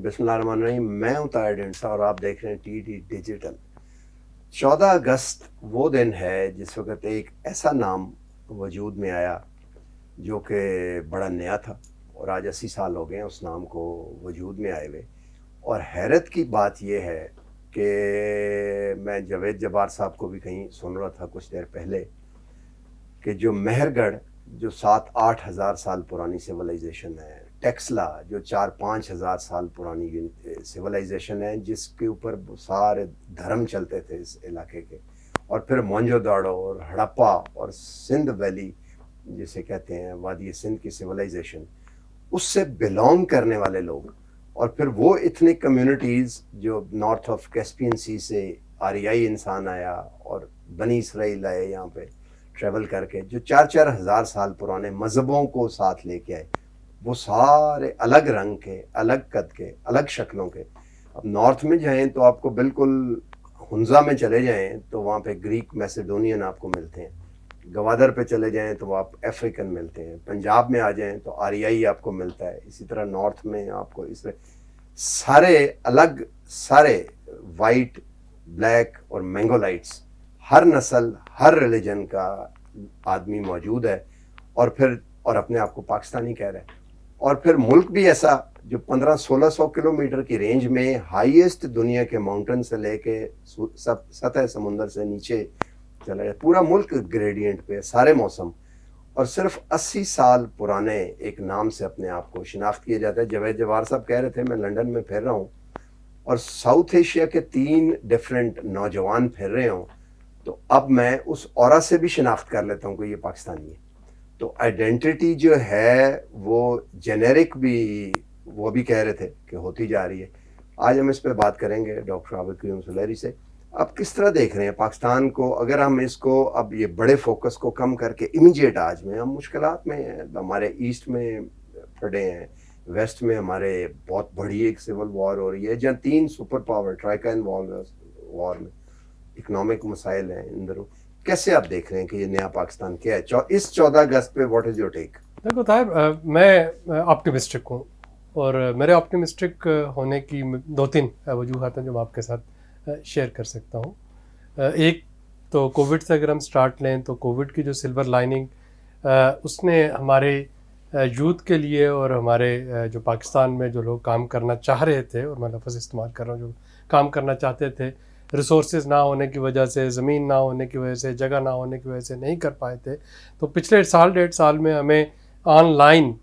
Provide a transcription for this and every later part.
बिस्मिल्लाहिर्रहमानिर्रहीम। मैं हूं ताहिर ढिंडसा और आप देख रहे हैं टीटी डिजिटल। 14 अगस्त वो दिन है जिस वक्त एक ऐसा नाम वजूद में आया जो कि बड़ा नया था, और आज 80 साल हो गए हैं उस नाम को वजूद में आए हुए। और हैरत की बात यह है कि मैं जावेद जब्बार साहब को भी कहीं सुन रहा था कुछ देर पहले कि जो मेहरगढ़ जो 7-8 हज़ार साल पुरानी सिविलाइजेशन है, टेक्सला जो 4-5 हज़ार साल पुरानी सिविलाइजेशन है जिसके ऊपर सारे धर्म चलते थे इस इलाके के, और फिर मोहनजोदाड़ो और हड़प्पा और सिंध वैली जिसे कहते हैं वादी सिंध की सिविलाइजेशन, उससे बिलोंग करने वाले लोग, और फिर वो इथनिक कम्युनिटीज़ जो नॉर्थ ऑफ कैस्पियन सी से आरियाई इंसान आया और बनी इसराइल आए यहाँ पे ट्रैवल करके, जो 4-4 हज़ार साल पुराने मज़हबों को साथ लेके आए, वो सारे अलग रंग के, अलग कद के, अलग शक्लों के। अब नॉर्थ में जाएं तो आपको बिल्कुल हुंजा में चले जाएं तो वहाँ पे ग्रीक मैसेडोनियन आपको मिलते हैं, गवादर पे चले जाएं तो आप अफ्रीकन मिलते हैं, पंजाब में आ जाएं तो आरियाई आपको मिलता है, इसी तरह नॉर्थ में आपको इस सारे अलग, सारे वाइट, ब्लैक और मैंगोलाइट्स, हर नस्ल, हर रिलीजन का आदमी मौजूद है। और अपने आप को पाकिस्तानी कह रहा है। और फिर मुल्क भी ऐसा जो 1500-1600 किलोमीटर की रेंज में हाईएस्ट दुनिया के माउंटेन से लेके सतह समुंदर से नीचे चला जाए, पूरा मुल्क ग्रेडियंट पे, सारे मौसम, और सिर्फ 80 साल पुराने एक नाम से अपने आप को शिनाख्त किया जाता है। जावेद जब्बार साहब कह रहे थे मैं लंदन में फिर रहा हूँ और साउथ एशिया के 3 डिफरेंट नौजवान फिर रहे हूँ, तो अब मैं उस औरा से भी शिनाख्त कर लेता हूँ कि ये पाकिस्तानी है। तो आइडेंटिटी जो है वो जेनेरिक भी, वो भी कह रहे थे कि होती जा रही है। आज हम इस पे बात करेंगे डॉक्टर आबिद क़यूम सुलहरी से। अब किस तरह देख रहे हैं पाकिस्तान को, अगर हम इसको अब ये बड़े फोकस को कम करके इमीडिएट आज में हम मुश्किलात में हैं, हमारे ईस्ट में पड़े हैं, वेस्ट में हमारे बहुत बड़ी एक सिविल वॉर हो रही है जहाँ 3 सुपर पावर ट्राइका इन्वॉल्व वॉर में, इकोनॉमिक मसाइल हैं अंदर। कैसे आप देख रहे हैं कि ये नया पाकिस्तान क्या है इस 14 अगस्त पे? What is your take? देखो ताहिर, मैं ऑप्टिमिस्टिक हूँ, और मेरे ऑप्टिमिस्टिक होने की 2-3 वजूहत हैं जो मैं आपके साथ शेयर कर सकता हूँ। एक तो कोविड से अगर हम स्टार्ट लें तो कोविड की जो सिल्वर लाइनिंग उसने हमारे यूथ के लिए और हमारे जो पाकिस्तान में जो लोग काम करना चाह रहे थे, और मैं लफ्ज़ इस्तेमाल कर रहा हूँ, जो काम करना चाहते थे, रिसोर्सेज ना होने की वजह से, ज़मीन ना होने की वजह से, जगह ना होने की वजह से नहीं कर पाए थे, तो पिछले 1.5 साल में हमें ऑनलाइन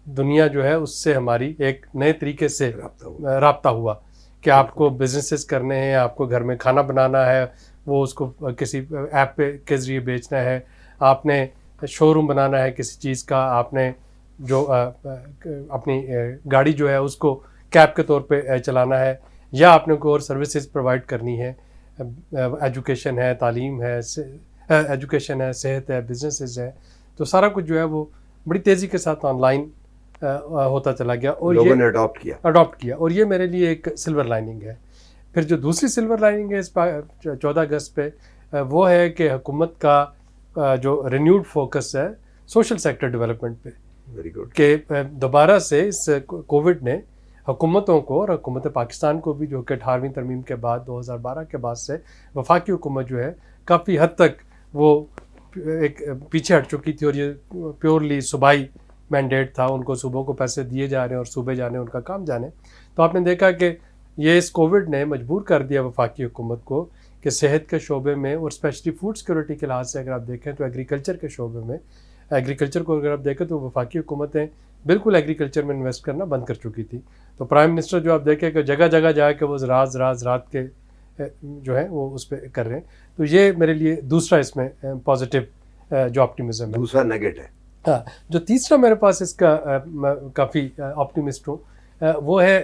दुनिया जो है उससे हमारी एक नए तरीके से राब्ता हुआ कि आपको बिजनेसेस करने हैं, आपको घर में खाना बनाना है, वो उसको किसी ऐप पे के ज़रिए बेचना है, आपने शोरूम बनाना है किसी चीज़ का, आपने जो अपनी गाड़ी जो है उसको कैब के तौर पे चलाना है, या आपने कोई और सर्विसेज प्रोवाइड करनी है, एजुकेशन है, तालीम है, एजुकेशन है, सेहत है, बिजनेसेस है, तो सारा कुछ जो है वो बड़ी तेज़ी के साथ ऑनलाइन होता चला गया और लोगों ने अडॉप्ट किया, और ये मेरे लिए एक सिल्वर लाइनिंग है। फिर जो दूसरी सिल्वर लाइनिंग है इस 14 अगस्त पे, वो है कि हुकूमत का जो रिन्यूड फोकस है सोशल सेक्टर डेवलपमेंट पे। Very good. कि दोबारा से इस कोविड ने हुकूमतों को, और हुकूमत पाकिस्तान को भी, जो कि 18वीं तरमीम के बाद 2012 के बाद से वफाकी हुकूमत जो है काफ़ी हद तक वो एक पीछे हट चुकी थी, और ये प्योरली सूबाई मैंडेट था, उनको सूबों को पैसे दिए जा रहे हैं और सूबे जाने उनका काम जाने। तो आपने देखा कि ये इस कोविड ने मजबूर कर दिया वफाकी हुकूमत को कि सेहत के शोबे में, और स्पेशली फूड सिक्योरिटी के लिहाज से अगर आप देखें तो एग्रीकल्चर के शोबे में, एग्रीकल्चर को अगर आप देखें तो वफाकी हुकूमतें बिल्कुल एग्रीकल्चर में इन्वेस्ट करना बंद कर चुकी थी। तो प्राइम मिनिस्टर जो आप देखें कि जगह जगह जाके वो रात के जो है वो उस पर कर रहे हैं। तो ये मेरे लिए दूसरा इसमें पॉजिटिव जो ऑप्टिमिज्म है, दूसरा नेगेट है। हाँ, जो तीसरा मेरे पास इसका काफ़ी ऑप्टिमिस्ट हूँ, वो है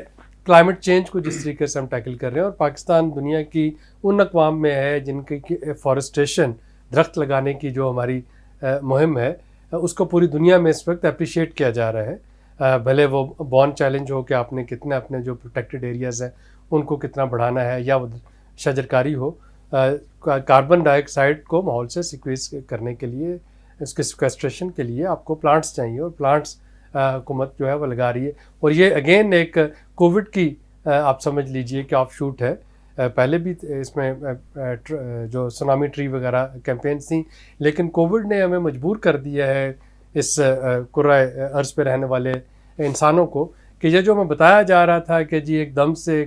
क्लाइमेट चेंज को जिस तरीके से हम टैकल कर रहे हैं। और पाकिस्तान दुनिया की उन अक़वाम में है जिनकी फॉरेस्टेशन, दरख्त लगाने की जो हमारी मुहिम है, उसको पूरी दुनिया में इस वक्त अप्रिशिएट किया जा रहा है। भले वो बॉर्न चैलेंज हो कि आपने कितना अपने जो प्रोटेक्टेड एरियाज़ हैं उनको कितना बढ़ाना है, या वो शजरकारी हो, कार्बन डाइऑक्साइड को माहौल से सिक्वेस्ट करने के लिए, इसके सिक्वेस्ट्रेशन के लिए आपको प्लांट्स चाहिए, और प्लांट्स हुकूमत जो है वो लगा रही है। और ये अगेन एक कोविड की आप समझ लीजिए कि ऑफ शूट है। पहले भी इसमें जो सुनामी ट्री वगैरह कैंपेन्स थी, लेकिन कोविड ने हमें मजबूर कर दिया है इस कुर्रा अर्ज़ पे रहने वाले इंसानों को कि ये जो हमें बताया जा रहा था कि जी एकदम से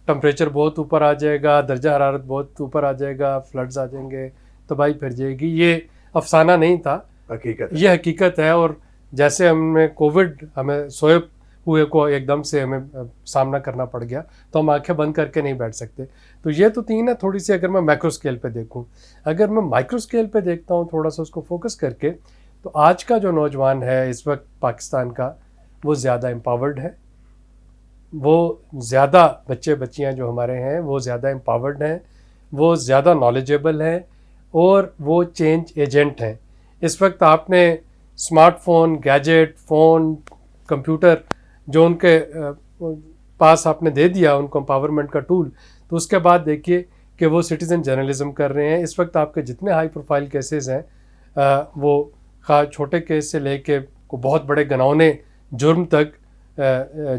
टेम्परेचर बहुत ऊपर आ जाएगा, दर्जा हरारत बहुत ऊपर आ जाएगा, फ्लड्स आ जाएंगे, तबाही फिर जाएगी, ये अफसाना नहीं था, हकीकत ये हकीकत है। और जैसे हमें कोविड हमें सोए हुए को एकदम से हमें सामना करना पड़ गया, तो हम आंखें बंद करके नहीं बैठ सकते। तो ये तो तीन है थोड़ी सी। अगर मैं मैक्रो स्केल पे देखूं, अगर मैं माइक्रो स्केल पे देखता हूं थोड़ा सा उसको फोकस करके, तो आज का जो नौजवान है इस वक्त पाकिस्तान का, वो ज़्यादा एम्पावर्ड है, वो ज़्यादा बच्चे बच्चियां जो हमारे हैं वो ज़्यादा एम्पावर्ड हैं, वो ज़्यादा नॉलेजेबल हैं और वो चेंज एजेंट हैं। इस वक्त आपने स्मार्टफोन, गैजेट, फ़ोन, कंप्यूटर जो उनके पास आपने दे दिया उनको एम्पावरमेंट का टूल, तो उसके बाद देखिए कि वो सिटीज़न जर्नलिज्म कर रहे हैं। इस वक्त आपके जितने हाई प्रोफाइल केसेस हैं वो छोटे केस से लेके को बहुत बड़े घिनौने जुर्म तक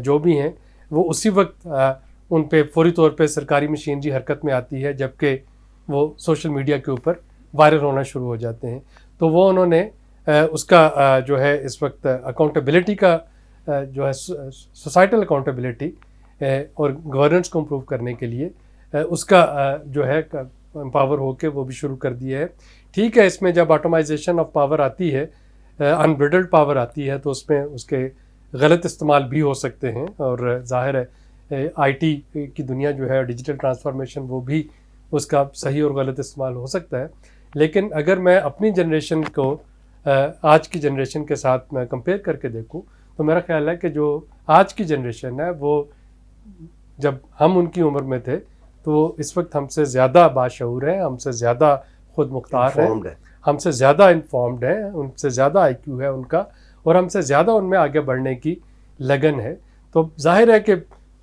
जो भी हैं, वो उसी वक्त उन पे फौरी तौर पे सरकारी मशीनरी हरकत में आती है, जबकि वो सोशल मीडिया के ऊपर वायरल होना शुरू हो जाते हैं। तो वो उन्होंने उसका जो है इस वक्त अकाउंटेबिलिटी का जो है सोसाइटल अकाउंटेबिलिटी और गवर्नेंस को इम्प्रूव करने के लिए उसका जो है एम्पावर होके वो भी शुरू कर दिया है। ठीक है, इसमें जब ऑटोमाइजेशन ऑफ पावर आती है, अनब्रिडल्ड पावर आती है, तो उसमें उसके गलत इस्तेमाल भी हो सकते हैं। और ज़ाहिर है आईटी की दुनिया जो है, डिजिटल ट्रांसफॉर्मेशन, वो भी उसका सही और गलत इस्तेमाल हो सकता है। लेकिन अगर मैं अपनी जनरेशन को आज की जनरेशन के साथ मैं कंपेयर करके देखूं, तो मेरा ख्याल है कि जो आज की जनरेशन है वो जब हम उनकी उम्र में थे तो इस वक्त हमसे ज़्यादा बाशऊर है, हमसे ज़्यादा खुद मुख्तार है, हमसे ज़्यादा इन्फॉर्म्ड है, उनसे ज़्यादा आईक्यू है उनका, और हमसे ज़्यादा उनमें आगे बढ़ने की लगन है। तो जाहिर है कि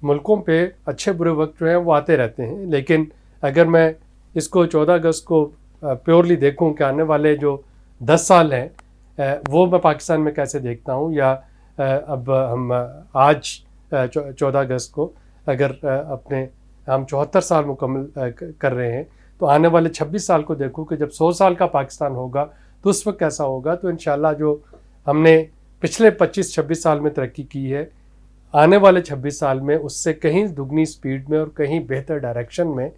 मुल्कों पे अच्छे बुरे वक्त जो हैं वो आते रहते हैं। लेकिन अगर मैं इसको 14 अगस्त को प्योरली देखूं कि आने वाले जो 10 साल हैं वो मैं पाकिस्तान में कैसे देखता हूं, या अब हम आज 14 अगस्त को अगर अपने हम 74 साल मुकम्मल कर रहे हैं, तो आने वाले 26 साल को देखूं कि जब 100 साल का पाकिस्तान होगा तो उस वक्त कैसा होगा। तो इंशाल्लाह जो हमने पिछले 25-26 साल में तरक्की की है, आने वाले 26 साल में उससे कहीं दुगनी स्पीड में और कहीं बेहतर डायरेक्शन में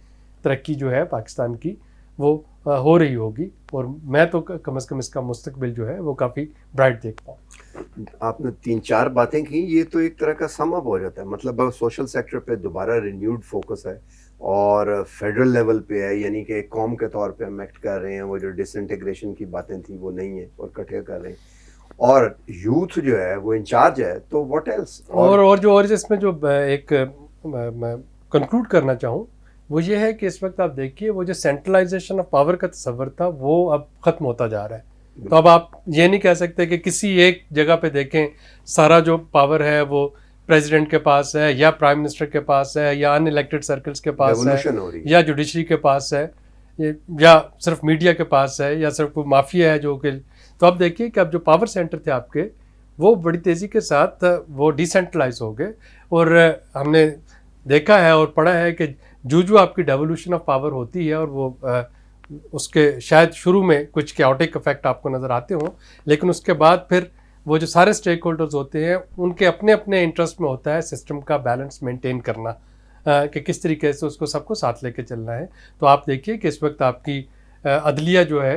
तरक्की जो है पाकिस्तान की वो हो रही होगी। और मैं तो कम से कम इसका मुस्तकबिल जो है वो काफ़ी ब्राइट देखता हूँ। आपने 3-4 बातें की, ये तो एक तरह का सम अप हो जाता है। मतलब सोशल सेक्टर पे दोबारा रिन्यूड फोकस है और फेडरल लेवल पे है, यानी कि कौम के तौर पे हम एक्ट कर रहे हैं। वो जो डिसइंटीग्रेशन की बातें थी वो नहीं है और इकट्ठे कर रहे हैं, और यूथ जो है वो इंचार्ज है। तो व्हाट एल्स? और जिसमें जो एक मैं कंक्लूड करना चाहूँ वो ये है कि इस वक्त आप देखिए वो जो सेंट्रलाइजेशन ऑफ पावर का तस्वर था वो अब ख़त्म होता जा रहा है। तो अब आप ये नहीं कह सकते कि किसी एक जगह पे देखें सारा जो पावर है वो प्रेसिडेंट के पास है, या प्राइम मिनिस्टर के पास है, या अनइलेक्टेड सर्कल्स के पास है, या जुडिशरी के पास है, या सिर्फ मीडिया के पास है, या सिर्फ कोई माफिया है जो कि। तो अब देखिए कि अब जो पावर सेंटर थे आपके वो बड़ी तेज़ी के साथ वो डिसेंट्रलाइज हो गए। और हमने देखा है और पढ़ा है कि जो आपकी डेवोल्यूशन ऑफ पावर होती है, और वो उसके शायद शुरू में कुछ कैओटिक इफेक्ट आपको नज़र आते हों, लेकिन उसके बाद फिर वो जो सारे स्टेक होल्डर्स होते हैं उनके अपने अपने इंटरेस्ट में होता है सिस्टम का बैलेंस मेंटेन करना, कि किस तरीके से उसको सबको साथ लेके चलना है। तो आप देखिए कि इस वक्त आपकी अदलिया जो है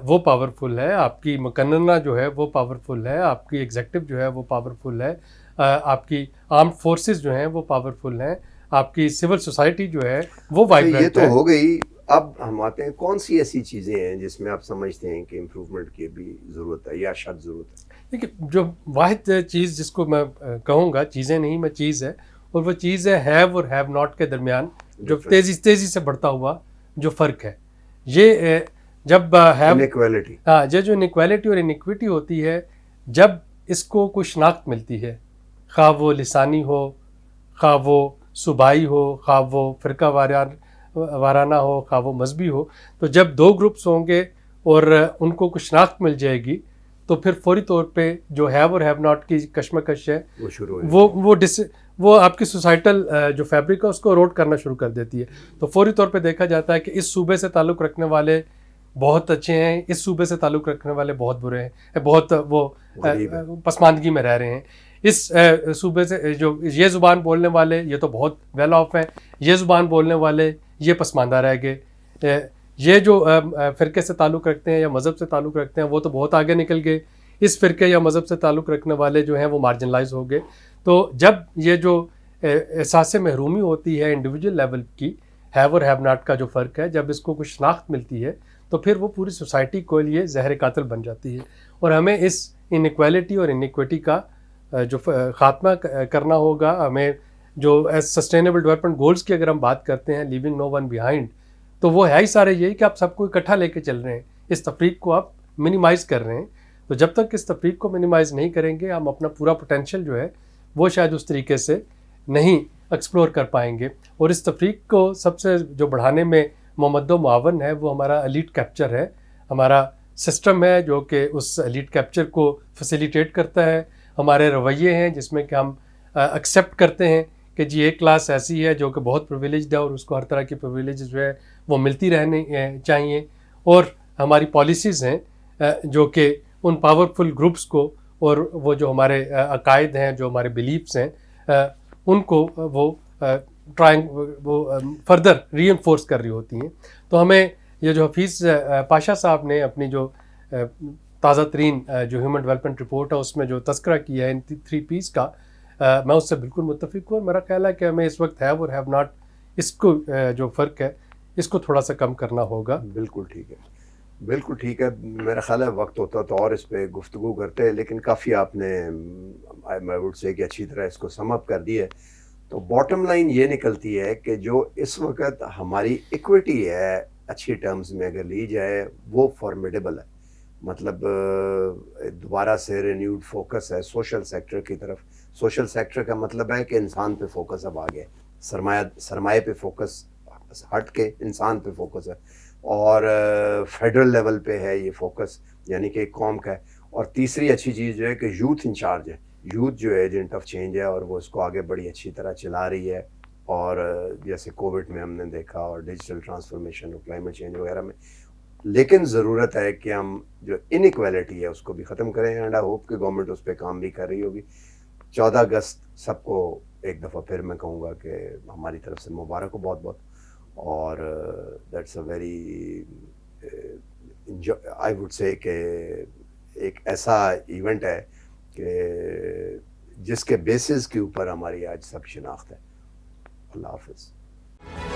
वो पावरफुल है, आपकी मुकन्नना जो है वो पावरफुल है, आपकी एग्जेक्टिव जो है वो पावरफुल है, आपकी आर्म्ड फोर्सेस जो हैं वो पावरफुल हैं, आपकी सिविल सोसाइटी जो है वो वाइब्रेंट है। ये तो हो गई। अब हम आते हैं, कौन सी ऐसी चीज़ें हैं जिसमें आप समझते हैं कि इम्प्रूवमेंट की भी ज़रूरत है या शायद ज़रूरत है? देखिए, जो वाहिद चीज़ जिसको मैं कहूँगा, चीज़ें नहीं मैं चीज़ है, और वो चीज़ है हैव और हैव नॉट के दरमियान जो तेज़ी से बढ़ता हुआ जो फ़र्क है। ये जब हैव इनइक्वालिटी, हाँ, ये जो इनइक्वालिटी और इनइक्विटी होती है, जब इसको कोई शनाख्त मिलती है, खा वो लिसानी हो, खा वो सूबाई हो, खा वो फ़िरका वाराना हो, खा वो मजहबी हो, तो जब दो ग्रुप्स होंगे और उनको कुछ शनाख्त मिल जाएगी, تو پھر فوری طور پہ جو ہیو اور ہیو ناٹ کی کشمکش ہے وہ شروع ہو وہ آپ کی سوسائٹل جو فیبرک ہے اس کو روٹ کرنا شروع کر دیتی ہے. تو فوری طور پہ دیکھا جاتا ہے کہ اس صوبے سے تعلق رکھنے والے بہت اچھے ہیں, اس صوبے سے تعلق رکھنے والے بہت برے ہیں, بہت وہ پسماندگی میں رہ رہے ہیں. اس صوبے سے جو یہ زبان بولنے والے یہ تو بہت ویل آف ہیں, یہ زبان بولنے والے یہ پسماندہ رہ گئے, یہ جو فرقے سے تعلق رکھتے ہیں یا مذہب سے تعلق رکھتے ہیں وہ تو بہت آگے نکل گئے, اس فرقے یا مذہب سے تعلق رکھنے والے جو ہیں وہ مارجنلائز ہو گئے. تو جب یہ جو احساس محرومی ہوتی ہے انڈیویجول لیول کی, ہیو اور ہیو ناٹ کا جو فرق ہے, جب اس کو کچھ شناخت ملتی ہے تو پھر وہ پوری سوسائٹی کے لیے زہر قاتل بن جاتی ہے. اور ہمیں اس انیکویلٹی اور انیکویٹی کا جو خاتمہ کرنا ہوگا. ہمیں جو سسٹینیبل ڈیولپمنٹ گولز کی اگر ہم بات کرتے ہیں, لیونگ نو ون بیہائنڈ, تو وہ ہے ہی سارے یہی کہ آپ سب کو اکٹھا لے کے چل رہے ہیں, اس تفریق کو آپ منیمائز کر رہے ہیں. تو جب تک اس تفریق کو منیمائز نہیں کریں گے ہم اپنا پورا پوٹینشیل جو ہے وہ شاید اس طریقے سے نہیں ایکسپلور کر پائیں گے. اور اس تفریق کو سب سے جو بڑھانے میں ممد و معاون ہے وہ ہمارا ایلیٹ کیپچر ہے, ہمارا سسٹم ہے جو کہ اس ایلیٹ کیپچر کو فیسیلیٹیٹ کرتا ہے. ہمارے رویے ہیں جس میں کہ ہم ایکسیپٹ کرتے ہیں کہ جی ایک کلاس ایسی ہے جو کہ بہت پرویلیجڈ ہے اور اس کو ہر طرح کی پرویلیج جو ہے وہ ملتی رہنی چاہیے. اور ہماری پالیسیز ہیں جو کہ ان پاورفل گروپس کو اور وہ جو ہمارے عقائد ہیں, جو ہمارے بلیفس ہیں, ان کو وہ فردر ری انفورس کر رہی ہوتی ہیں. تو ہمیں یہ جو حفیظ پاشا صاحب نے اپنی جو تازہ ترین جو ہیومن ڈیولپمنٹ رپورٹ ہے اس میں جو تذکرہ کیا ہے ان 3 P's کا, میں اس سے بالکل متفق ہوں. میرا خیال ہے کہ ہمیں اس وقت ہیو اور ہیو ناٹ اس کو جو فرق ہے اس کو تھوڑا سا کم کرنا ہوگا. بالکل ٹھیک ہے, بالکل ٹھیک ہے. میرا خیال ہے وقت ہوتا تو اور اس پہ گفتگو کرتے ہیں, لیکن کافی آپ نے میں وڈ سے کہ اچھی طرح اس کو سم اپ کر دی ہے. تو باٹم لائن یہ نکلتی ہے کہ جو اس وقت ہماری ایکویٹی ہے اچھی ٹرمز میں اگر لی جائے وہ فارمیڈیبل ہے. مطلب دوبارہ سے رینیوڈ فوکس ہے سوشل سیکٹر کی طرف. سوشل سیکٹر کا مطلب ہے کہ انسان پہ فوکس اب آ گیا, سرمایہ پہ فوکس ہٹ کے انسان پہ فوکس ہے, اور فیڈرل لیول پہ ہے یہ فوکس, یعنی کہ ایک قوم کا ہے. اور تیسری اچھی چیز جو ہے کہ یوتھ انچارج ہے, یوتھ جو ہے ایجنٹ آف چینج ہے اور وہ اس کو آگے بڑی اچھی طرح چلا رہی ہے. اور جیسے کووڈ میں ہم نے دیکھا اور ڈیجیٹل ٹرانسفارمیشن اور کلائمیٹ چینج وغیرہ میں. لیکن ضرورت ہے کہ ہم جو انیکویلٹی ہے اس کو بھی ختم کریں, اینڈ آئی ہوپ کہ گورنمنٹ اس پہ کام بھی کر رہی ہوگی. 14 اگست سب کو ایک دفعہ پھر میں کہوں گا کہ ہماری طرف سے مبارک ہو بہت بہت. اور that's a very I would say کہ ایک ایسا ایونٹ ہے کہ جس کے بیسس کے اوپر ہماری آج سب شناخت ہے. اللہ حافظ.